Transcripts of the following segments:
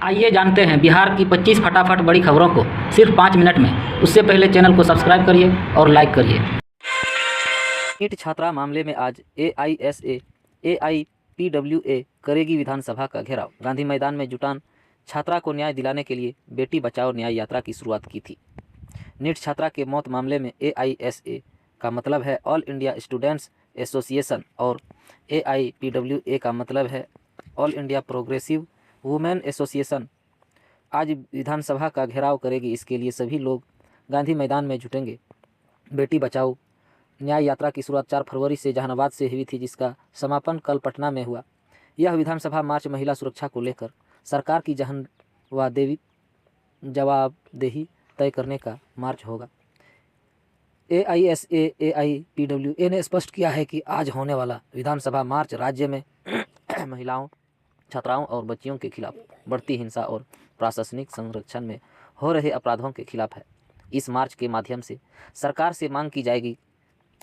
आइए जानते हैं बिहार की 25 फटाफट बड़ी खबरों को सिर्फ 5 मिनट में। उससे पहले चैनल को सब्सक्राइब करिए और लाइक करिए। नीट छात्रा मामले में आज एआईपीडब्ल्यूए करेगी विधानसभा का घेराव। गांधी मैदान में जुटान छात्रा को न्याय दिलाने के लिए बेटी बचाओ न्याय यात्रा की शुरुआत की थी। नीट छात्रा के मौत मामले में एआईएसए का मतलब है ऑल इंडिया स्टूडेंट्स एसोसिएशन और एआईपीडब्ल्यूए का मतलब है all India progressive women association आज विधानसभा का घेराव करेगी। इसके लिए सभी लोग गांधी मैदान में जुटेंगे। बेटी बचाओ न्याय यात्रा की शुरुआत 4 फरवरी से जहानाबाद से हुई थी, जिसका समापन कल पटना में हुआ। यह विधानसभा मार्च महिला सुरक्षा को लेकर सरकार की जवाबदेही तय करने का मार्च होगा। एआईएसए-एआईपीडब्ल्यूए ने स्पष्ट किया है कि आज होने वाला विधानसभा मार्च राज्य में महिलाओं, छात्राओं और बच्चियों के खिलाफ बढ़ती हिंसा और प्रशासनिक संरक्षण में हो रहे अपराधों के खिलाफ है। इस मार्च के माध्यम से सरकार से मांग की जाएगी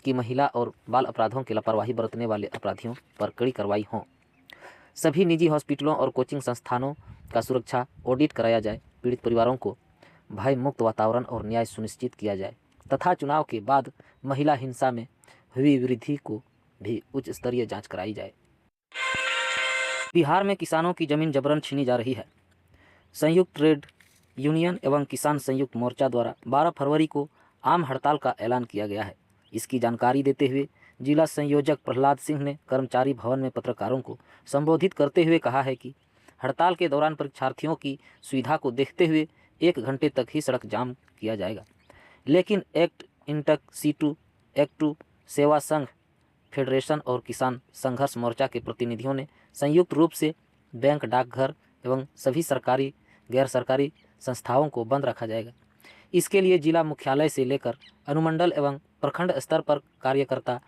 कि महिला और बाल अपराधों की लापरवाही बरतने वाले अपराधियों पर कड़ी कार्रवाई हो। सभी निजी हॉस्पिटलों और कोचिंग संस्थानों का सुरक्षा ऑडिट कराया जाए। पीड़ित परिवारों को भय मुक्त वातावरण और न्याय सुनिश्चित किया जाए तथा चुनाव के बाद महिला हिंसा में हुई वृद्धि को भी उच्च स्तरीय जांच कराई जाए। बिहार में किसानों की जमीन जबरन छीनी जा रही है। संयुक्त ट्रेड यूनियन एवं किसान संयुक्त मोर्चा द्वारा 12 फरवरी को आम हड़ताल का ऐलान किया गया है। इसकी जानकारी देते हुए जिला संयोजक प्रहलाद सिंह ने कर्मचारी भवन में पत्रकारों को संबोधित करते हुए कहा है कि हड़ताल के दौरान परीक्षार्थियों की सुविधा को देखते हुए 1 घंटे तक ही सड़क जाम किया जाएगा, लेकिन एक्ट इंटक C2 एक्ट 2 सेवा संघ फेडरेशन और किसान संघर्ष मोर्चा के प्रतिनिधियों ने संयुक्त रूप से बैंक, डाकघर एवं सभी सरकारी गैर सरकारी संस्थाओं को बंद रखा जाएगा। इसके लिए जिला मुख्यालय से लेकर अनुमंडल एवं प्रखंड स्तर पर कार्यकर्ता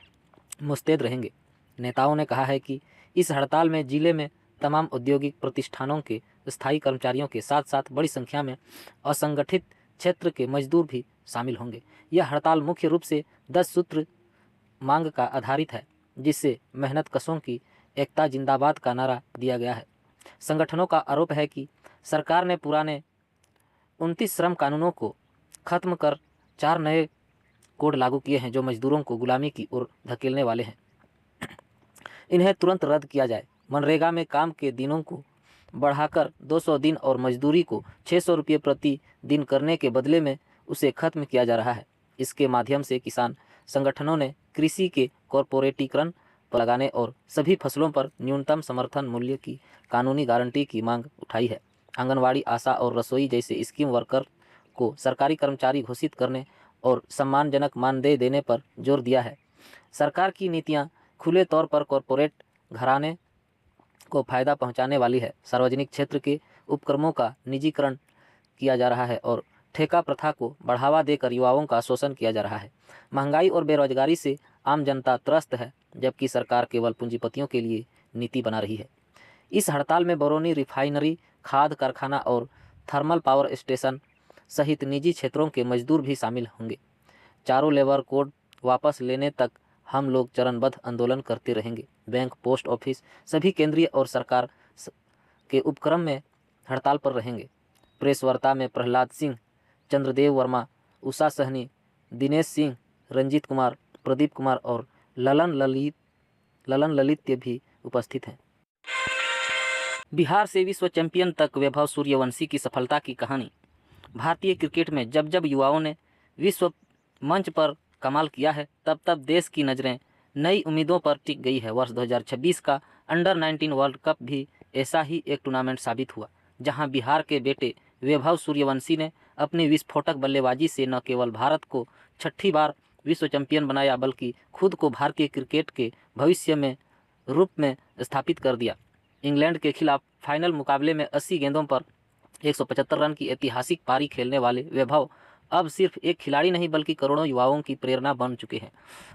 मुस्तैद रहेंगे। नेताओं ने कहा है कि इस हड़ताल में जिले में तमाम औद्योगिक प्रतिष्ठानों के स्थायी कर्मचारियों के साथ साथ बड़ी संख्या में असंगठित क्षेत्र के मजदूर भी शामिल होंगे। यह हड़ताल मुख्य रूप से 10 सूत्र मांग का आधारित है, जिससे मेहनत कशों की एकता जिंदाबाद का नारा दिया गया है। संगठनों का आरोप है कि सरकार ने पुराने 29 श्रम कानूनों को खत्म कर 4 नए कोड लागू किए हैं जो मजदूरों को गुलामी की ओर धकेलने वाले हैं। इन्हें तुरंत रद्द किया जाए। मनरेगा में काम के दिनों को बढ़ाकर 200 दिन और मजदूरी को 600 रुपये प्रति दिन करने के बदले में उसे खत्म किया जा रहा है। इसके माध्यम से किसान संगठनों ने कृषि के कॉरपोरेटीकरण पर लगाने और सभी फसलों पर न्यूनतम समर्थन मूल्य की कानूनी गारंटी की मांग उठाई है। आंगनवाड़ी, आशा और रसोई जैसे स्कीम वर्कर को सरकारी कर्मचारी घोषित करने और सम्मानजनक मानदेय देने पर जोर दिया है। सरकार की नीतियां खुले तौर पर कॉरपोरेट घराने को फायदा पहुंचाने वाली है। सार्वजनिक क्षेत्र के उपक्रमों का निजीकरण किया जा रहा है और ठेका प्रथा को बढ़ावा देकर युवाओं का शोषण किया जा रहा है। महंगाई और बेरोजगारी से आम जनता त्रस्त है, जबकि सरकार केवल पूंजीपतियों के लिए नीति बना रही है। इस हड़ताल में बरौनी रिफाइनरी, खाद कारखाना और थर्मल पावर स्टेशन सहित निजी क्षेत्रों के मजदूर भी शामिल होंगे। चारों लेबर कोड वापस लेने तक हम लोग चरणबद्ध आंदोलन करते रहेंगे। बैंक, पोस्ट ऑफिस, सभी केंद्रीय और सरकार के उपक्रम में हड़ताल पर रहेंगे। प्रेस वार्ता में प्रहलाद सिंह, चंद्रदेव वर्मा, उषा सहनी, दिनेश सिंह, रंजीत कुमार, प्रदीप कुमार और ललन ललित भी उपस्थित हैं। बिहार से विश्व चैंपियन तक वैभव सूर्यवंशी की सफलता की कहानी। भारतीय क्रिकेट में जब जब युवाओं ने विश्व मंच पर कमाल किया है, तब तब देश की नज़रें नई उम्मीदों पर टिक गई है। वर्ष 2026 का अंडर-19 वर्ल्ड कप भी ऐसा ही एक टूर्नामेंट साबित हुआ, जहां बिहार के बेटे वैभव सूर्यवंशी ने अपनी विस्फोटक बल्लेबाजी से न केवल भारत को 6ठी बार विश्व चैंपियन बनाया, बल्कि खुद को भारतीय क्रिकेट के भविष्य में रूप में स्थापित कर दिया। इंग्लैंड के खिलाफ फाइनल मुकाबले में 80 गेंदों पर 175 रन की ऐतिहासिक पारी खेलने वाले वैभव अब सिर्फ एक खिलाड़ी नहीं बल्कि करोड़ों युवाओं की प्रेरणा बन चुके हैं।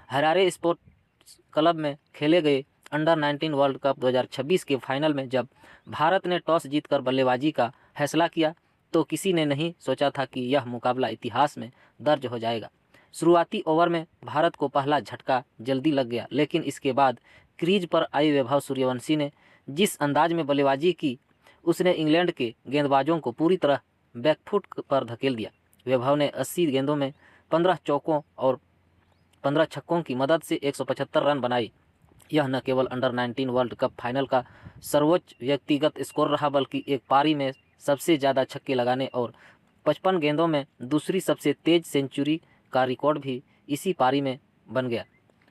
हरारे स्पोर्ट्स क्लब में खेले गए अंडर-19 वर्ल्ड कप 2026 के फाइनल में जब भारत ने टॉस जीतकर बल्लेबाजी का फैसला किया, तो किसी ने नहीं सोचा था कि यह मुकाबला इतिहास में दर्ज हो जाएगा। शुरुआती ओवर में भारत को पहला झटका जल्दी लग गया, लेकिन इसके बाद क्रीज पर आए वैभव सूर्यवंशी ने जिस अंदाज में बल्लेबाजी की, उसने इंग्लैंड के गेंदबाजों को पूरी तरह बैकफुट पर धकेल दिया। वैभव ने 80 गेंदों में 15 चौकों और 15 छक्कों की मदद से 175 रन बनाए। यह न केवल अंडर 19 वर्ल्ड कप फाइनल का सर्वोच्च व्यक्तिगत स्कोर रहा, बल्कि एक पारी में सबसे ज़्यादा छक्के लगाने और 55 गेंदों में दूसरी सबसे तेज सेंचुरी का रिकॉर्ड भी इसी पारी में बन गया।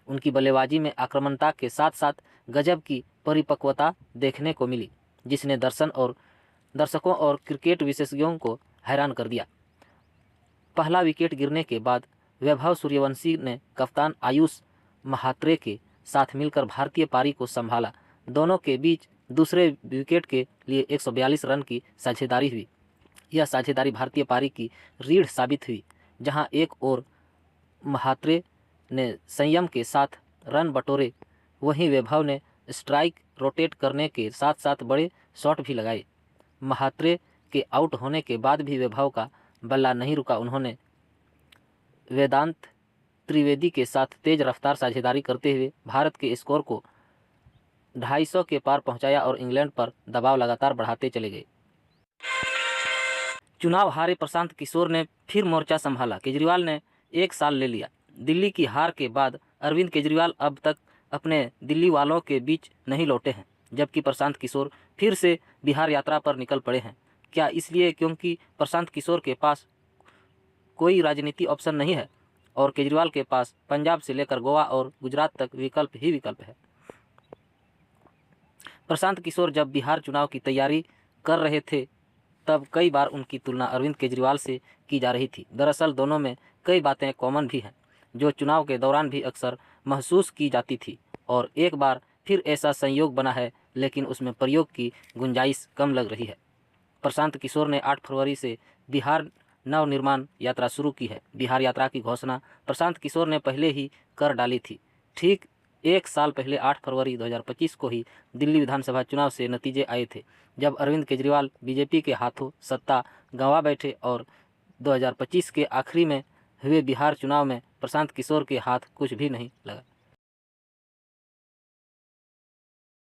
उनकी बल्लेबाजी में आक्रामकता के साथ साथ गजब की परिपक्वता देखने को मिली, जिसने दर्शकों और क्रिकेट विशेषज्ञों को हैरान कर दिया। पहला विकेट गिरने के बाद वैभव सूर्यवंशी ने कप्तान आयुष महात्रे के साथ मिलकर भारतीय पारी को संभाला। दोनों के बीच दूसरे विकेट के लिए 142 रन की साझेदारी हुई। यह साझेदारी भारतीय पारी की रीढ़ साबित हुई, जहां एक और महात्रे ने संयम के साथ रन बटोरे, वहीं वैभव ने स्ट्राइक रोटेट करने के साथ साथ बड़े शॉट भी लगाए। महात्रे के आउट होने के बाद भी वैभव का बल्ला नहीं रुका। उन्होंने वेदांत त्रिवेदी के साथ तेज रफ्तार साझेदारी करते हुए भारत के स्कोर को 250 के पार पहुंचाया और इंग्लैंड पर दबाव लगातार बढ़ाते चले गए। चुनाव हारे प्रशांत किशोर ने फिर मोर्चा संभाला। केजरीवाल ने 1 साल ले लिया। दिल्ली की हार के बाद अरविंद केजरीवाल अब तक अपने दिल्ली वालों के बीच नहीं लौटे हैं, जबकि प्रशांत किशोर फिर से बिहार यात्रा पर निकल पड़े हैं। क्या इसलिए क्योंकि प्रशांत किशोर के पास कोई राजनीति ऑप्शन नहीं है और केजरीवाल के पास पंजाब से लेकर गोवा और गुजरात तक विकल्प ही विकल्प है। प्रशांत किशोर जब बिहार चुनाव की तैयारी कर रहे थे तब कई बार उनकी तुलना अरविंद केजरीवाल से की जा रही थी। दरअसल दोनों में कई बातें कॉमन भी हैं, जो चुनाव के दौरान भी अक्सर महसूस की जाती थी, और एक बार फिर ऐसा संयोग बना है, लेकिन उसमें प्रयोग की गुंजाइश कम लग रही है। प्रशांत किशोर ने 8 फरवरी से बिहार नवनिर्माण यात्रा शुरू की है। बिहार यात्रा की घोषणा प्रशांत किशोर ने पहले ही कर डाली थी। ठीक 1 साल पहले 8 फरवरी 2025 को ही दिल्ली विधानसभा चुनाव से नतीजे आए थे, जब अरविंद केजरीवाल बीजेपी के हाथों सत्ता गंवा बैठे और 2025 के आखिरी में हुए बिहार चुनाव में प्रशांत किशोर के हाथ कुछ भी नहीं लगा।